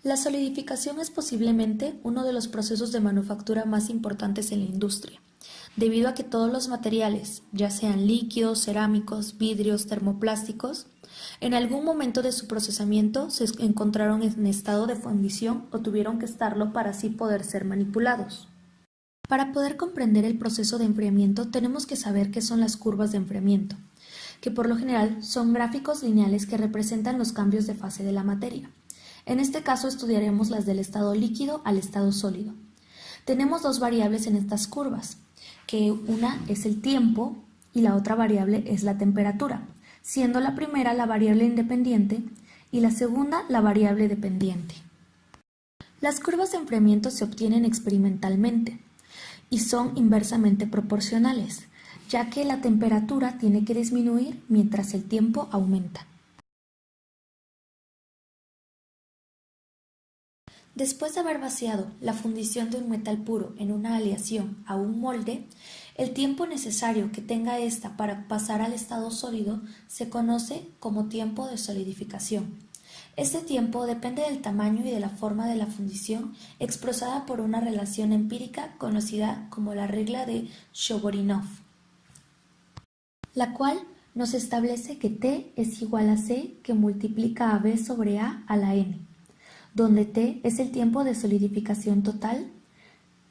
La solidificación es posiblemente uno de los procesos de manufactura más importantes en la industria, debido a que todos los materiales, ya sean líquidos, cerámicos, vidrios, termoplásticos, en algún momento de su procesamiento se encontraron en estado de fundición o tuvieron que estarlo para así poder ser manipulados. Para poder comprender el proceso de enfriamiento tenemos que saber qué son las curvas de enfriamiento, que por lo general son gráficos lineales que representan los cambios de fase de la materia. En este caso estudiaremos las del estado líquido al estado sólido. Tenemos dos variables en estas curvas, que una es el tiempo y la otra variable es la temperatura, siendo la primera la variable independiente y la segunda la variable dependiente. Las curvas de enfriamiento se obtienen experimentalmente y son inversamente proporcionales, ya que la temperatura tiene que disminuir mientras el tiempo aumenta. Después de haber vaciado la fundición de un metal puro en una aleación a un molde, el tiempo necesario que tenga ésta para pasar al estado sólido se conoce como tiempo de solidificación. Este tiempo depende del tamaño y de la forma de la fundición expresada por una relación empírica conocida como la regla de Shogorinov, la cual nos establece que T es igual a C que multiplica a B sobre A a la N, donde T es el tiempo de solidificación total,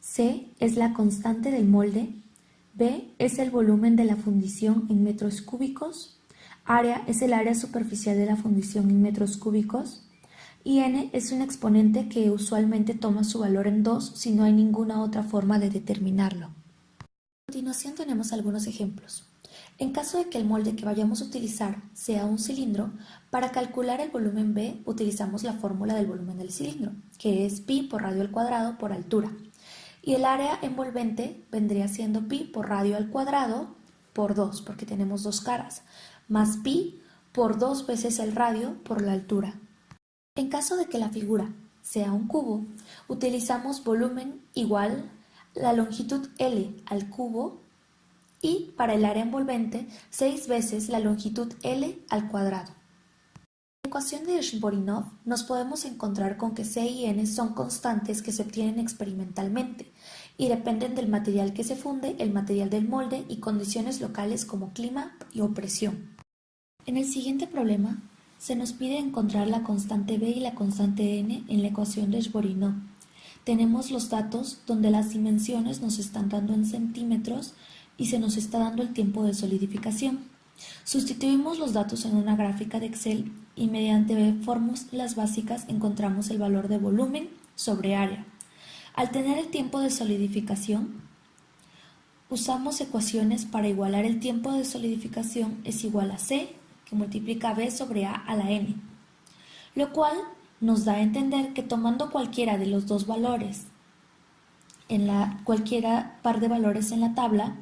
C es la constante del molde, B es el volumen de la fundición en metros cúbicos, área es el área superficial de la fundición en metros cúbicos y N es un exponente que usualmente toma su valor en 2 si no hay ninguna otra forma de determinarlo. A continuación tenemos algunos ejemplos. En caso de que el molde que vayamos a utilizar sea un cilindro, para calcular el volumen B utilizamos la fórmula del volumen del cilindro, que es pi por radio al cuadrado por altura. Y el área envolvente vendría siendo pi por radio al cuadrado por 2, porque tenemos dos caras, más pi por 2 veces el radio por la altura. En caso de que la figura sea un cubo, utilizamos volumen igual la longitud L al cubo y para el área envolvente 6 veces la longitud L al cuadrado. En la ecuación de Shmorinov nos podemos encontrar con que C y N son constantes que se obtienen experimentalmente y dependen del material que se funde, el material del molde y condiciones locales como clima o presión. En el siguiente problema se nos pide encontrar la constante B y la constante N en la ecuación de Shmorinov. Tenemos los datos donde las dimensiones nos están dando en centímetros y se nos está dando el tiempo de solidificación. Sustituimos los datos en una gráfica de Excel y mediante fórmulas básicas encontramos el valor de volumen sobre área. Al tener el tiempo de solidificación, usamos ecuaciones para igualar el tiempo de solidificación es igual a C, que multiplica B sobre A la N, lo cual nos da a entender que tomando cualquiera de los dos valores, cualquiera par de valores en la tabla,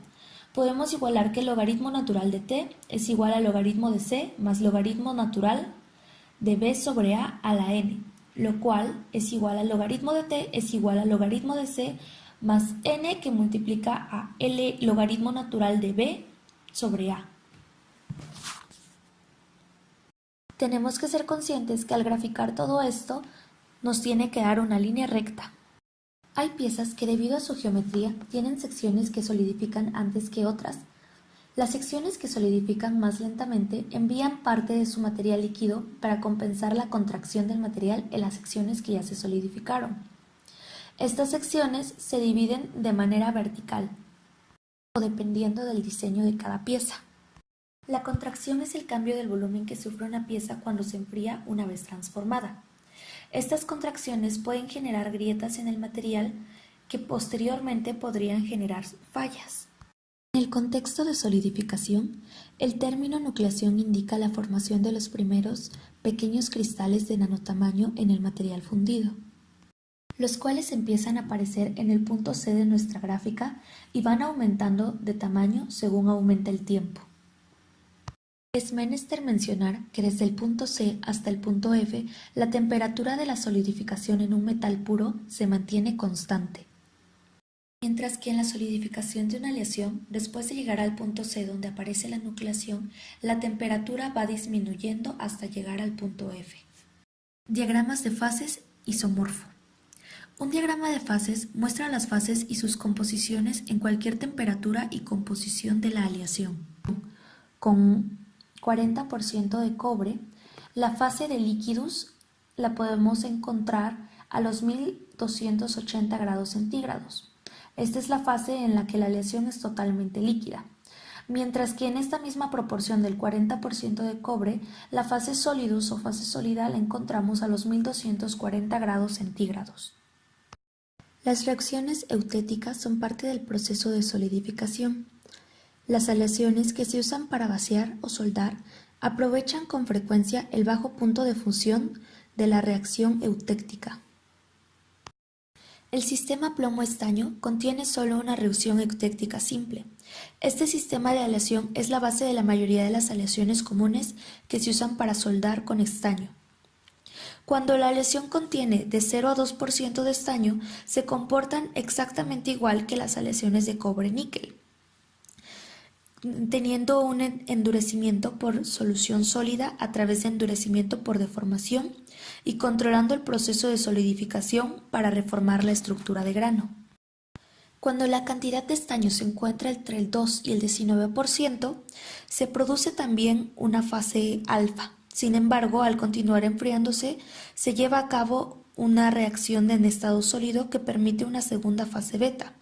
podemos igualar que el logaritmo natural de t es igual al logaritmo de c más logaritmo natural de b sobre a la n, lo cual es igual al logaritmo de t es igual al logaritmo de c más n que multiplica a l logaritmo natural de b sobre a. Tenemos que ser conscientes que al graficar todo esto nos tiene que dar una línea recta. Hay piezas que debido a su geometría tienen secciones que solidifican antes que otras. Las secciones que solidifican más lentamente envían parte de su material líquido para compensar la contracción del material en las secciones que ya se solidificaron. Estas secciones se dividen de manera vertical o dependiendo del diseño de cada pieza. La contracción es el cambio del volumen que sufre una pieza cuando se enfría una vez transformada. Estas contracciones pueden generar grietas en el material que posteriormente podrían generar fallas. En el contexto de solidificación, el término nucleación indica la formación de los primeros pequeños cristales de nanotamaño en el material fundido, los cuales empiezan a aparecer en el punto C de nuestra gráfica y van aumentando de tamaño según aumenta el tiempo. Es menester mencionar que desde el punto C hasta el punto F, la temperatura de la solidificación en un metal puro se mantiene constante. Mientras que en la solidificación de una aleación, después de llegar al punto C donde aparece la nucleación, la temperatura va disminuyendo hasta llegar al punto F. Diagramas de fases isomorfo. Un diagrama de fases muestra las fases y sus composiciones en cualquier temperatura y composición de la aleación. Con 40% de cobre, la fase de líquidos la podemos encontrar a los 1280 grados centígrados. Esta es la fase en la que la aleación es totalmente líquida. Mientras que en esta misma proporción del 40% de cobre, la fase sólidos o fase sólida la encontramos a los 1240 grados centígrados. Las reacciones eutéticas son parte del proceso de solidificación. Las aleaciones que se usan para vaciar o soldar aprovechan con frecuencia el bajo punto de fusión de la reacción eutéctica. El sistema plomo-estaño contiene solo una reacción eutéctica simple. Este sistema de aleación es la base de la mayoría de las aleaciones comunes que se usan para soldar con estaño. Cuando la aleación contiene de 0 a 2% de estaño, se comportan exactamente igual que las aleaciones de cobre-níquel, teniendo un endurecimiento por solución sólida a través de endurecimiento por deformación y controlando el proceso de solidificación para reformar la estructura de grano. Cuando la cantidad de estaño se encuentra entre el 2 y el 19%, se produce también una fase alfa. Sin embargo, al continuar enfriándose, se lleva a cabo una reacción en estado sólido que permite una segunda fase beta.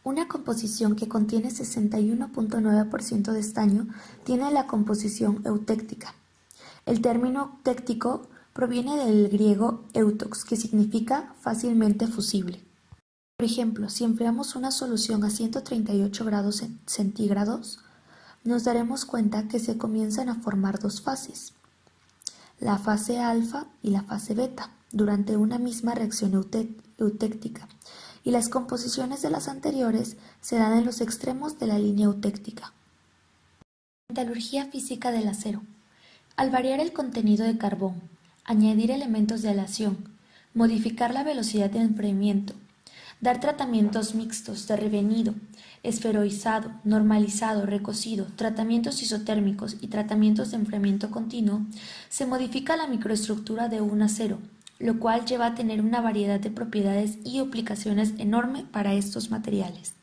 Una composición que contiene 61.9% de estaño tiene la composición eutéctica. El término eutéctico proviene del griego eutox, que significa fácilmente fusible. Por ejemplo, si enfriamos una solución a 138 grados centígrados, nos daremos cuenta que se comienzan a formar dos fases, la fase alfa y la fase beta, durante una misma reacción eutéctica, y las composiciones de las anteriores se dan en los extremos de la línea eutéctica. Metalurgia física del acero. Al variar el contenido de carbón, añadir elementos de aleación, modificar la velocidad de enfriamiento, dar tratamientos mixtos de revenido, esferoizado, normalizado, recocido, tratamientos isotérmicos y tratamientos de enfriamiento continuo, se modifica la microestructura de un acero, lo cual lleva a tener una variedad de propiedades y aplicaciones enorme para estos materiales.